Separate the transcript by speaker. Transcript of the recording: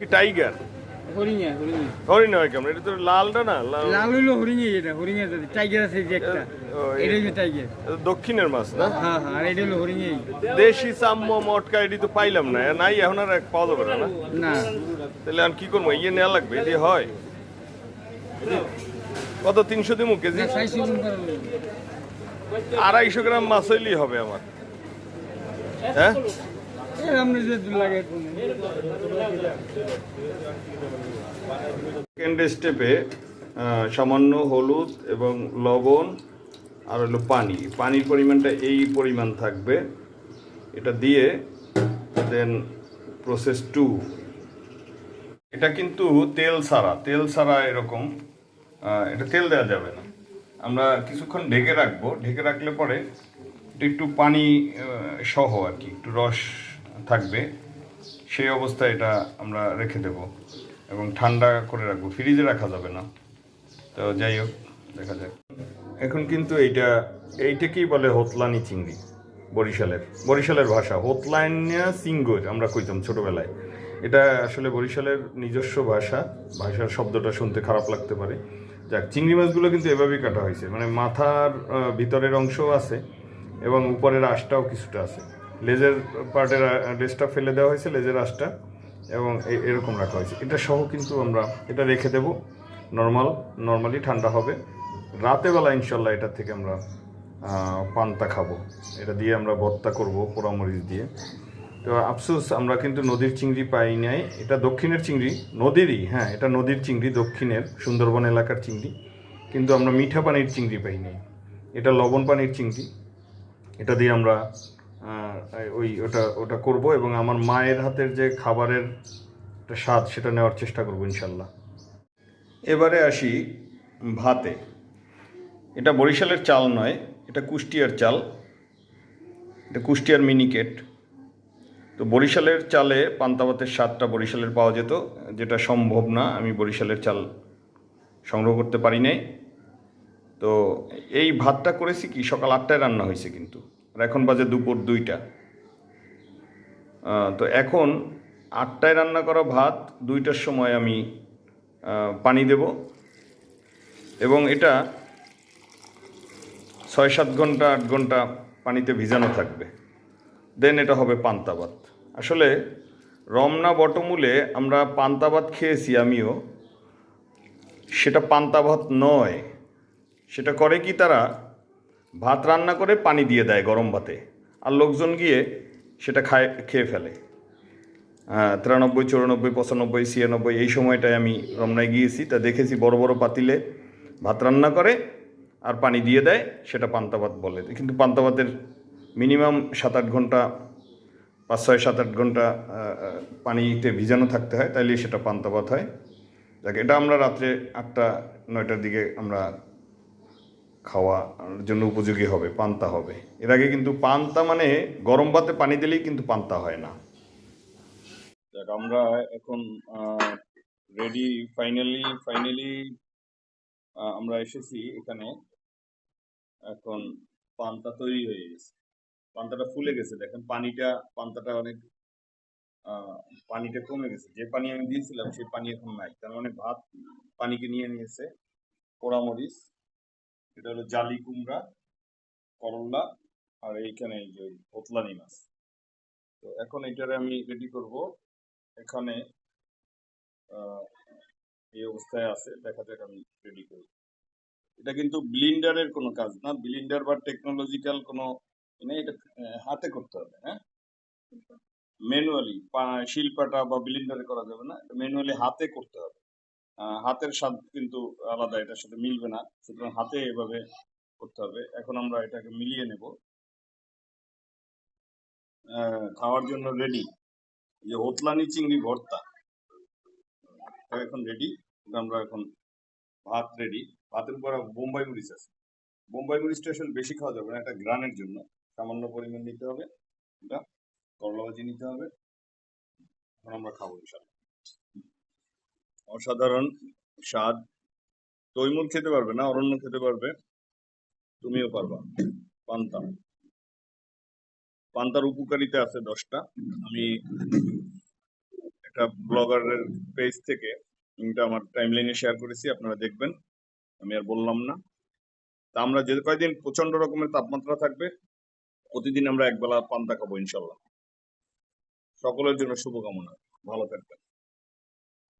Speaker 1: কি টাইগার?
Speaker 2: হরিণা হরিণা
Speaker 1: হরিণ হয় কেমন? এটা তো লালটা না,
Speaker 2: লাল হইলো হরিণে, এটা হরিণা জাতি। টাইগার আছে যে একটা, এটা হলো টাইগার।
Speaker 1: দক্ষিণের মাছ না?
Speaker 2: হ্যাঁ হ্যাঁ, আর এটা হলো হরিণে।
Speaker 1: দেশি চাম্ম মটকা এটি তো পাইলাম না, নাই এখন আর পাওয়া যাবে না।
Speaker 2: না,
Speaker 1: তাহলে আমি কি করবো? ইয়ে নেওয়া লাগবে, এটি হয় কত? 300 দিমু কেজি? 250 গ্রাম মাছ হইলেই হবে আমার। হ্যাঁ, সেকেন্ড স্টেপে সামান্য হলুদ এবং লবণ আর হলো পানি। পানির পরিমাণটা এই পরিমাণ থাকবে। এটা দিয়ে দেন প্রসেস 2। এটা কিন্তু তেল ছাড়া এরকম, এটা তেল দেওয়া যাবে না। আমরা কিছুক্ষণ ঢেকে রাখবো। ঢেকে রাখলে পরে একটু পানি সহ আর কি, একটু রস থাকবে, সেই অবস্থায় এটা আমরা রেখে দেব এবং ঠান্ডা করে রাখবো, ফ্রিজে রাখা যাবে না। তো যাই হোক, দেখা যাক। এখন কিন্তু এইটাকেই বলে হোতলানি চিংড়ি। বরিশালের ভাষা হোতলাইনিয়া চিঙ্গুর আমরা কইতাম ছোটবেলায়। এটা আসলে বরিশালের নিজস্ব ভাষার শব্দটা শুনতে খারাপ লাগতে পারে। যাক, চিংড়ি মাছগুলো কিন্তু এভাবেই কাটা হয়েছে, মানে মাথার ভিতরের অংশও আছে এবং উপরের আঁশটাও কিছুটা আছে। লেজের পার্টের লেজটা ফেলে দেওয়া হয়েছে, লেজের আঁশটা, এবং এরকম রাখা হয়েছে। এটা সহ কিন্তু আমরা এটা রেখে দেব, নর্মালি ঠান্ডা হবে। রাতেবেলা ইনশাল্লাহ এটা থেকে আমরা পান্তা খাবো। এটা দিয়ে আমরা ভর্তা করব পোড়ামরিচ দিয়ে। তো আফসোস, আমরা কিন্তু নদীর চিংড়ি পাই নাই। এটা দক্ষিণের চিংড়ি, নদীরই, হ্যাঁ, এটা নদীর চিংড়ি, দক্ষিণের সুন্দরবন এলাকার চিংড়ি, কিন্তু আমরা মিঠা পানির চিংড়ি পাই নাই। এটা লবণ পানির চিংড়ি। এটা দিয়ে আমরা ওটা করব এবং আমার মায়ের হাতের যে খাবারের একটা স্বাদ, সেটা নেওয়ার চেষ্টা করবো ইনশাল্লাহ। এবারে আসি ভাতে। এটা বরিশালের চাল নয়, এটা কুষ্টিয়ার চাল, এটা কুষ্টিয়ার মিনিকেট। তো বরিশালের চালে পান্তা ভাতের স্বাদটা বরিশালের পাওয়া যেত, যেটা সম্ভব না, আমি বরিশালের চাল সংগ্রহ করতে পারি নাই। তো এই ভাতটা করেছি কি সকাল 8টায় রান্না হয়েছে কিন্তু, আর এখন বাজে দুপুর 2টা। তো এখন 8টায় রান্না করা ভাত 2টার সময় আমি পানি দেব এবং এটা 6-7 ঘন্টা 8 ঘন্টা পানিতে ভিজানো থাকবে। দেন এটা হবে পান্তা ভাত। আসলে রমনা বটমূলে আমরা পান্তা ভাত খেয়েছি, আমিও। সেটা পান্তা ভাত নয়। সেটা করে কি, তারা ভাত রান্না করে পানি দিয়ে দেয় গরম ভাতে, আর লোকজন গিয়ে সেটা খেয়ে ফেলে। 93, 94, 95, 96 এই সময়টায় আমি রমনায় গিয়েছি, তা দেখেছি বড় বড় পাতিলে ভাত রান্না করে আর পানি দিয়ে দেয়, সেটা পান্তা ভাত বলে। কিন্তু পান্তা ভাতের মিনিমাম 7-8 ঘন্টা, 5-6-7-8 ঘন্টা পানিতে ভিজানো থাকতে হয়, তাইলে সেটা পান্তা ভাত হয়। দেখ, এটা আমরা রাত্রে 8টা-9টার দিকে আমরা খাওয়ার জন্য উপযোগী হবে, পান্তা হবে। এর আগে কিন্তু পান্তা মানে গরম ভাতে পানি দিলেই কিন্তু পান্তা হয় না। দেখ, আমরা এখন রেডি, ফাইনালি আমরা এসেছি এখানে। এখন পান্তা তৈরি হয়ে গেছে, পান্তাটা ফুলে গেছে। দেখেন পান্তাটা অনেক পানিটা কমে গেছে। যে পানি আমি দিয়েছিলাম সেই পানি এখন নাই, তার মানে ভাত পানিকে নিয়ে নিয়েছে। পোড়ামরিচ, এটা হলো জালি কুমড়া, করল্লা, আর এইখানে এই যে হোতলানি মাছ। তো এখন এটারে আমি রেডি করব। এখানে এই অবস্থায় আছে, দেখা যাক আমি রেডি করি। এটা কিন্তু ব্লিন্ডারের কোনো কাজ না, ব্লিন্ডার বা টেকনোলজিক্যাল কোনো নেই, এটা হাতে করতে হবে। হ্যাঁ, ম্যানুয়ালি, শিলপাটা বা ব্লিন্ডারে করা যাবে না, এটা ম্যানুয়ালি হাতে করতে হবে। হাতের স্বাদ কিন্তু আলাদা, এটার সাথে মিলবে না, সুতরাং হাতে এভাবে করতে হবে। এখন আমরা এটাকে মিলিয়ে নেব, খাওয়ার জন্য রেডি। যে হোতলানি চিংড়ি ভর্তা এখন রেডি। আমরা এখন ভাত রেডি। ভাতের উপর বোম্বাই মরিচ আছে। বোম্বাই মরিচটা আসলে বেশি খাওয়া যাবে না, এটা গ্রানের জন্য সামান্য পরিমাণ নিতে হবে। এটা করলা ভাজি নিতে হবে। এখন আমরা খাবো ইনশাল্লাহ। অসাধারণ স্বাদ। তৈমুর খেতে পারবে না, অরণ্য খেতে পারবে, তুমিও পারবা। পান্তার উপকারিতা আছে 10টা। আমি একটা ব্লগারের পেজ থেকে, এটা আমার টাইমলাইনে শেয়ার করেছি, আপনারা দেখবেন, আমি আর বললাম না। তা আমরা যে কয়দিন প্রচন্ড রকমের তাপমাত্রা থাকবে, প্রতিদিন আমরা একবেলা পান্তা খাবো ইনশাল্লাহ। সকলের জন্য শুভকামনা, ভালো থাকবেন।